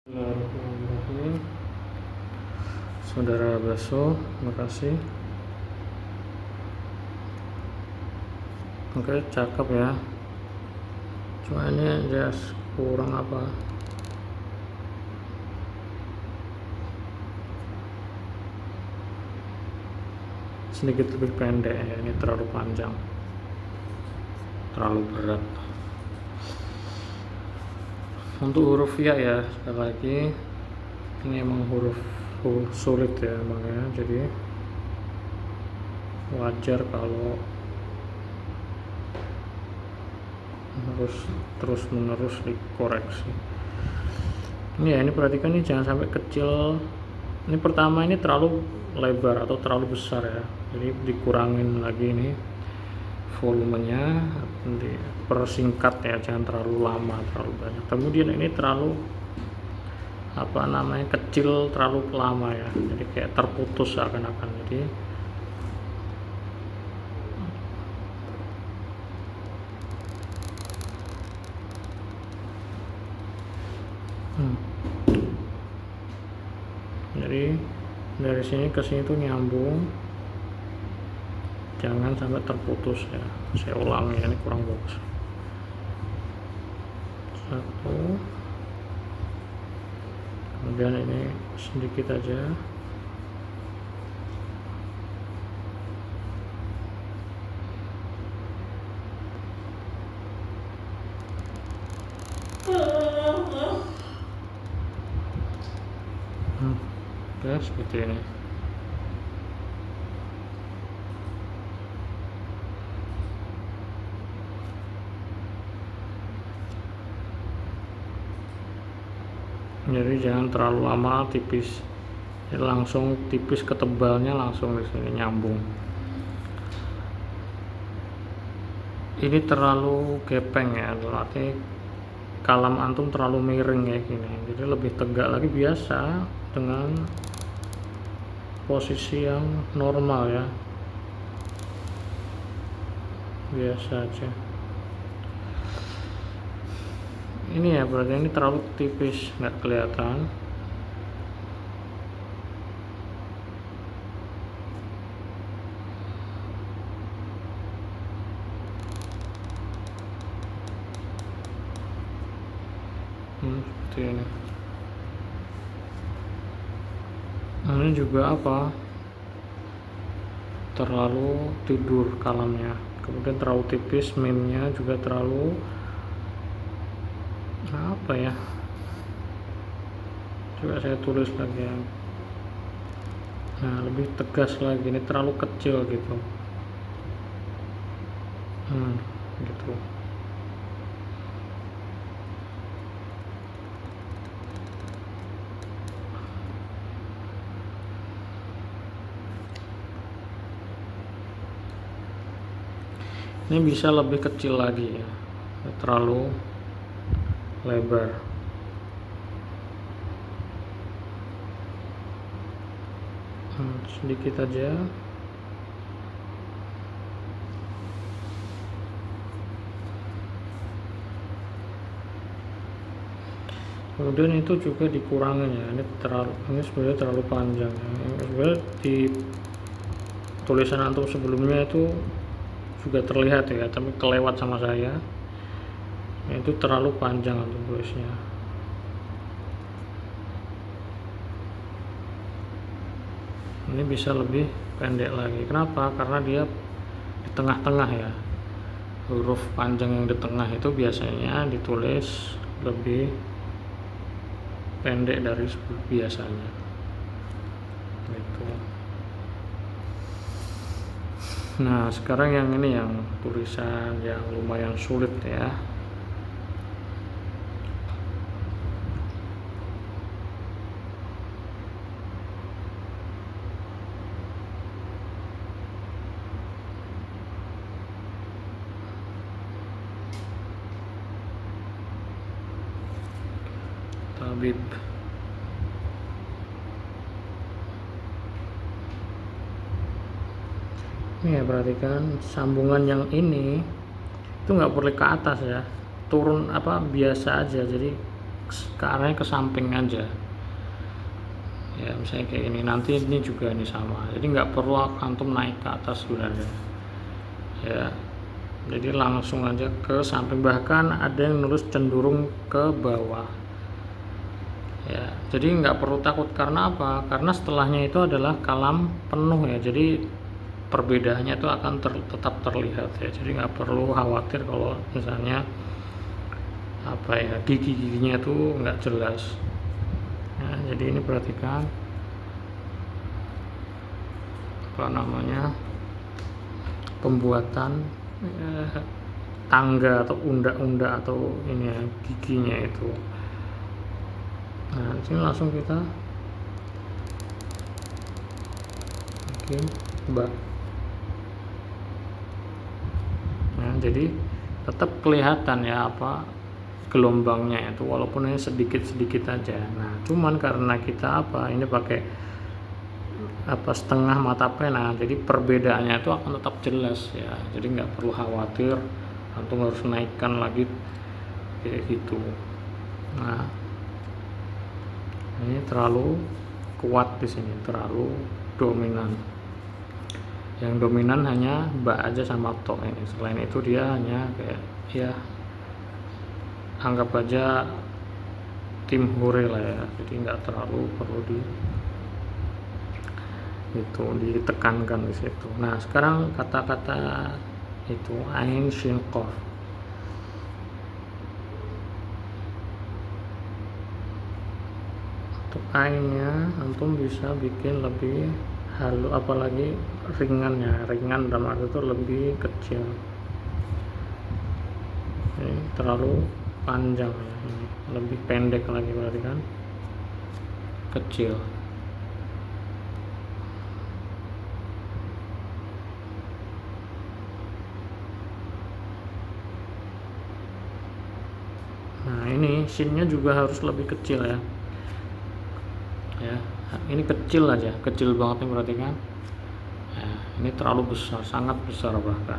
Bismillahirrahmanirrahim. Saudara Baso, makasih. Oke, cakep ya. Cuma ini just kurang apa? Sedikit lebih pendek ya. Ini terlalu panjang, terlalu berat. Untuk huruf ya sekali lagi ini emang huruf sulit ya, makanya jadi wajar kalau harus terus menerus dikoreksi. Ini perhatikan, ini jangan sampai kecil. Ini pertama, ini terlalu lebar atau terlalu besar ya, jadi dikurangin lagi ini volumenya, dipersingkat ya, jangan terlalu lama, terlalu banyak. Kemudian ini terlalu kecil, terlalu lama ya, jadi kayak terputus seakan-akan. Jadi dari sini ke sini tuh nyambung, jangan sampai terputus ya. Saya ulangi, ini kurang bagus. Satu, kemudian ini sedikit aja. Ya seperti ini. Jadi jangan terlalu lama, tipis. Jadi langsung tipis ke tebalnya, langsung di sini nyambung. Ini terlalu gepeng ya, berarti kalam antum terlalu miring kayak gini. Jadi lebih tegak lagi, biasa dengan posisi yang normal ya, biasa aja. Ini ya, berarti ini terlalu tipis, nggak kelihatan. Seperti ini. Ini juga terlalu tidur kalamnya, kemudian terlalu tipis, meme-nya juga terlalu coba saya tulis lagi ya. Nah, lebih tegas lagi, ini terlalu kecil gitu. Gitu. Ini bisa lebih kecil lagi ya, terlalu lebar. Sedikit aja. Kemudian itu juga dikurangin ya, ini sebenarnya terlalu panjang ya. Sebenarnya di tulisan antum sebelumnya itu juga terlihat ya, tapi kelewat sama saya. Itu terlalu panjang antum tulisnya. Ini bisa lebih pendek lagi. Kenapa? Karena dia di tengah-tengah ya. Huruf panjang yang di tengah itu biasanya ditulis lebih pendek dari biasanya. Gitu. Nah, sekarang yang ini, yang tulisan yang lumayan sulit ya. Tabib. Ini ya, perhatikan sambungan yang ini itu nggak boleh ke atas ya, turun biasa aja. Jadi ke arahnya ke samping aja ya, misalnya kayak ini. Nanti ini juga ini sama, jadi nggak perlu antum naik ke atas sebenarnya ya, jadi langsung aja ke samping. Bahkan ada yang nulis cenderung ke bawah ya, jadi nggak perlu takut. Karena apa? Karena setelahnya itu adalah kalam penuh ya, jadi perbedaannya itu akan tetap terlihat ya, jadi nggak perlu khawatir kalau misalnya apa ya, gigi-giginya itu nggak jelas ya. Jadi ini perhatikan apa namanya, pembuatan tangga atau unda-unda atau ini ya, giginya itu. Nah di sini langsung kita bikin bak. Nah jadi tetap kelihatan ya apa gelombangnya itu, walaupun ini sedikit-sedikit aja. Nah cuman karena kita apa, ini pakai apa setengah mata pena, jadi perbedaannya itu akan tetap jelas ya, jadi nggak perlu khawatir antum harus naikkan lagi kayak gitu. Nah ini terlalu kuat di sini, terlalu dominan. Yang dominan hanya bak aja sama to ini, selain itu dia hanya kayak ya anggap aja tim hore lah ya, jadi nggak terlalu perlu itu ditekankan di situ. Nah sekarang kata-kata itu ain shin qaf. Untuk ainnya antum bisa bikin lebih halus, apalagi ringannya, ringan dalam arti itu lebih kecil. Ini terlalu panjang ya, ini lebih pendek lagi, berarti kan kecil. Nah ini shinnya juga harus lebih kecil ya. Ya ini kecil aja, kecil banget nih, perhatikan ya, ini terlalu besar, sangat besar bahkan.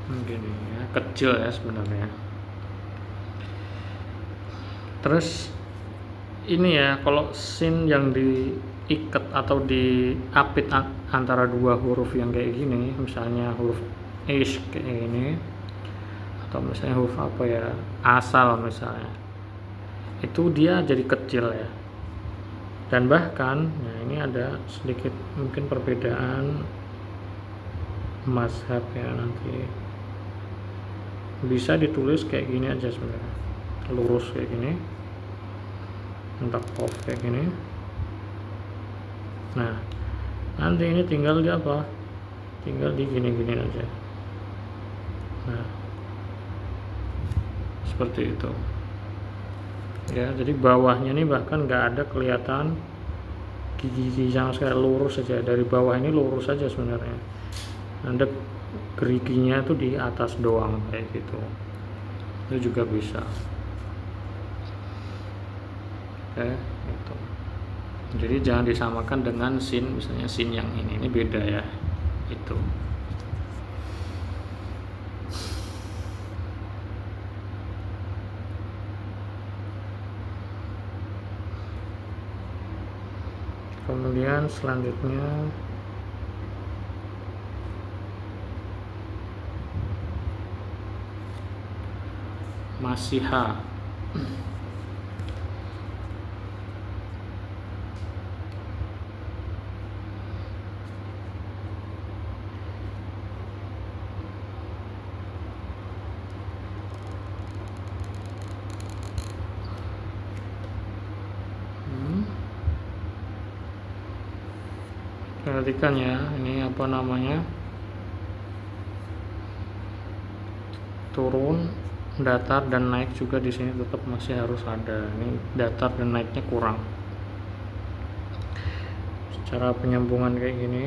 Gini ya, kecil ya sebenarnya. Terus ini ya, kalau sin yang diikat atau diapit antara dua huruf yang kayak gini, misalnya huruf ish kayak gini, atau misalnya huruf apa ya, asal misalnya, itu dia jadi kecil ya. Dan bahkan nah ini ada sedikit mungkin perbedaan mazhab ya, nanti bisa ditulis kayak gini aja sebenarnya, lurus kayak gini, untuk off kayak gini. Nah nanti ini tinggal di apa, tinggal di gini-gini aja. Nah seperti itu ya, jadi bawahnya ini bahkan nggak ada kelihatan gigi sama sekali, lurus saja. Dari bawah ini lurus saja sebenarnya, ada geriginya tuh di atas doang kayak gitu, itu juga bisa. Oke gitu. Jadi jangan disamakan dengan sin, misalnya sin yang ini beda ya itu. Kemudian selanjutnya masiha. Perhatikan ya, ini apa namanya, turun, datar dan naik juga di sini tetap masih harus ada. Ini datar dan naiknya kurang. Secara penyambungan kayak gini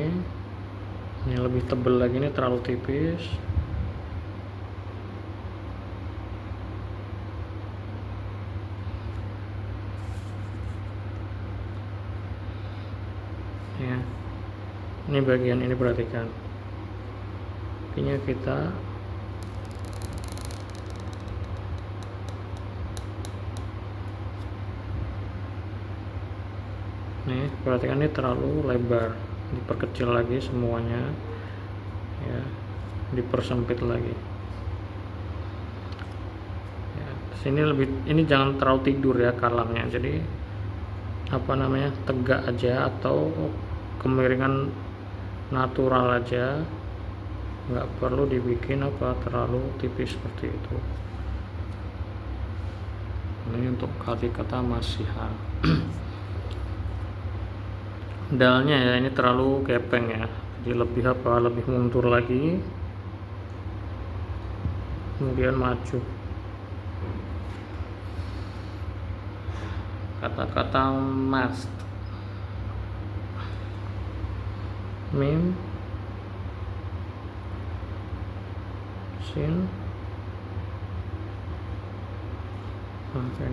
Ini lebih tebal lagi, ini terlalu tipis. Ya, ini bagian ini perhatikan. Akhirnya kita nih perhatikan, ini terlalu lebar, diperkecil lagi semuanya ya, dipersempit lagi ya. Sini lebih, ini jangan terlalu tidur ya kalamnya, jadi apa namanya, tegak aja atau kemiringan natural aja, nggak perlu dibikin apa terlalu tipis seperti itu. Ini untuk kata-kata masiha. Dalnya ya, ini terlalu gepeng ya, jadi lebih apa, lebih mundur lagi, kemudian maju. Kata-kata must, mim, sin, oke.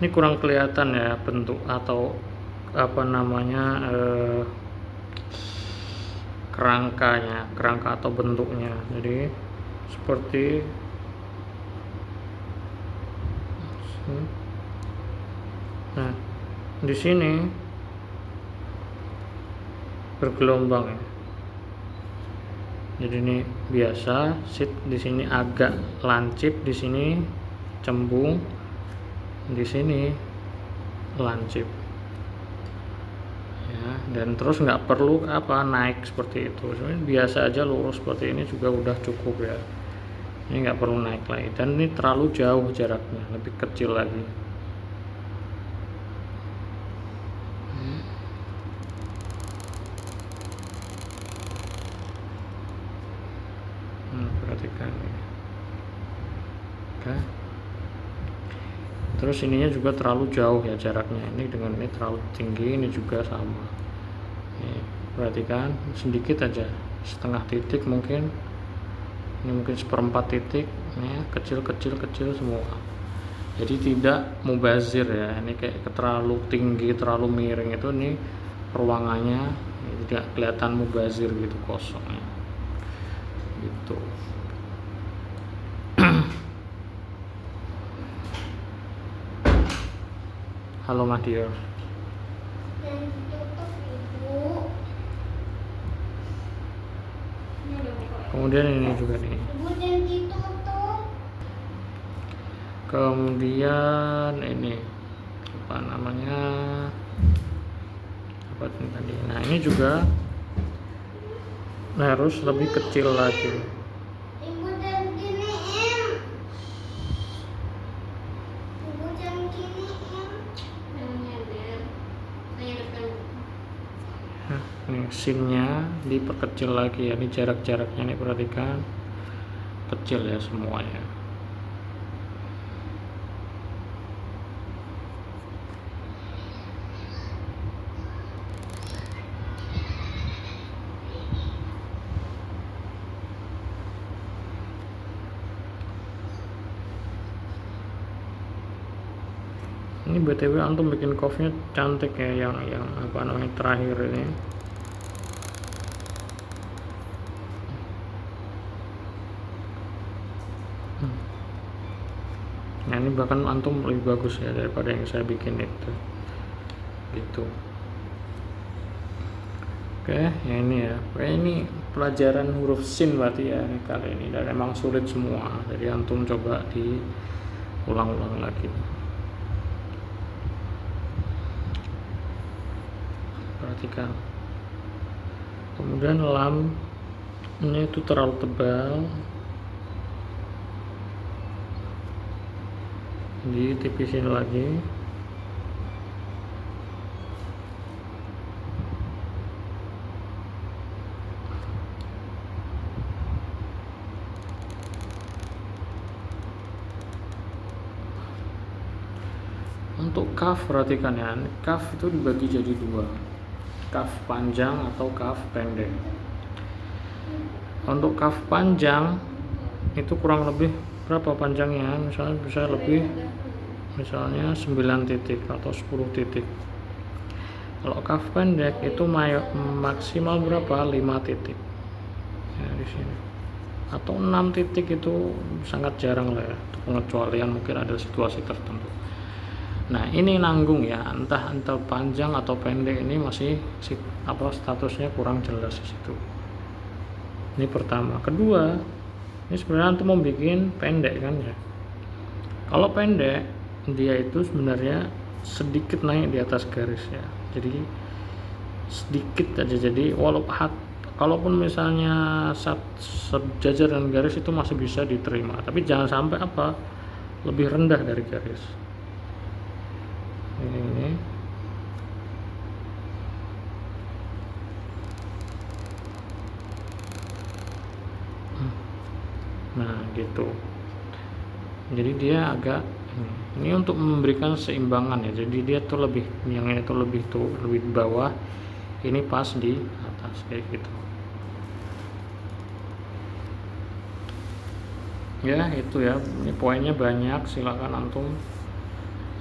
Ini kurang kelihatan ya bentuk atau apa namanya, kerangka atau bentuknya. Jadi seperti nah, di sini bergelombang ya. Jadi ini biasa, sit di sini agak lancip, di sini cembung, di sini lancip ya. Dan terus nggak perlu apa naik seperti itu, sebenarnya biasa aja lurus seperti ini juga udah cukup ya. Ini nggak perlu naik lagi, dan ini terlalu jauh jaraknya, lebih kecil lagi. Perhatikan ini. Oke. Terus ininya juga terlalu jauh ya jaraknya, ini dengan ini terlalu tinggi, ini juga sama. Ini perhatikan, sedikit aja, setengah titik mungkin, ini mungkin seperempat titik, ini kecil semua. Jadi tidak mubazir ya, ini kayak terlalu tinggi, terlalu miring itu, ini ruangannya tidak kelihatan mubazir gitu, kosongnya gitu. Halo Mahdir. Kemudian ini juga nih. Kemudian ini apa namanya? Apa tadi? Nah, ini juga harus lebih kecil lagi. Ini sinnya diperkecil lagi ya, ini jarak-jaraknya nih perhatikan, kecil ya semuanya. Ini BTW antum bikin coffee-nya cantik ya, yang apa namanya terakhir ini. Nah, ini bahkan antum lebih bagus ya daripada yang saya bikin itu. Gitu. Oke, ya ini ya. Oke, ini pelajaran huruf sin berarti ya ini kali ini, dan emang sulit semua. Jadi antum coba diulang-ulang lagi. Perhatikan. Kemudian lam ini itu terlalu tebal, ditipisin lagi. Untuk kaf perhatikan ya, kaf itu dibagi jadi dua, kaf panjang atau kaf pendek. Untuk kaf panjang itu kurang lebih berapa panjangnya, misalnya bisa lebih, misalnya 9 titik atau 10 titik. Kalau kaf pendek itu maksimal berapa, 5 titik ya, di sini, atau 6 titik itu sangat jarang lah ya, pengecualian mungkin ada situasi tertentu. Nah ini nanggung ya, entah panjang atau pendek, ini masih statusnya kurang jelas di situ. Ini pertama. Kedua, ini sebenarnya antum mau bikin pendek kan ya. Kalau pendek dia itu sebenarnya sedikit naik di atas garis ya, jadi sedikit aja. Jadi kalaupun misalnya sejajar dengan garis itu masih bisa diterima, tapi jangan sampai lebih rendah dari garis. Ini nah gitu, jadi dia agak ini untuk memberikan seimbangan ya, jadi dia tuh lebih, yang ini tuh lebih di bawah, ini pas di atas kayak gitu ya. Itu ya, ini poinnya banyak, silakan antum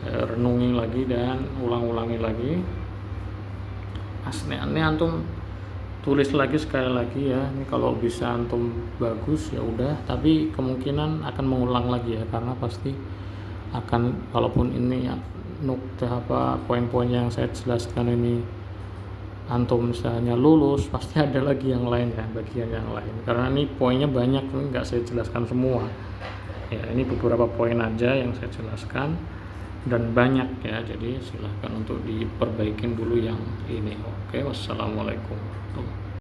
renungi lagi dan ulang-ulangi lagi. Ini antum tulis lagi sekali lagi ya, ini kalau bisa antum bagus ya udah, tapi kemungkinan akan mengulang lagi ya, karena pasti akan, kalaupun ini ya poin-poin yang saya jelaskan ini antum misalnya lulus, pasti ada lagi yang lain ya, bagian yang lain, karena ini poinnya banyak, ini nggak saya jelaskan semua ya, ini beberapa poin aja yang saya jelaskan dan banyak ya, jadi silahkan untuk diperbaikin dulu yang ini. Oke, wassalamualaikum.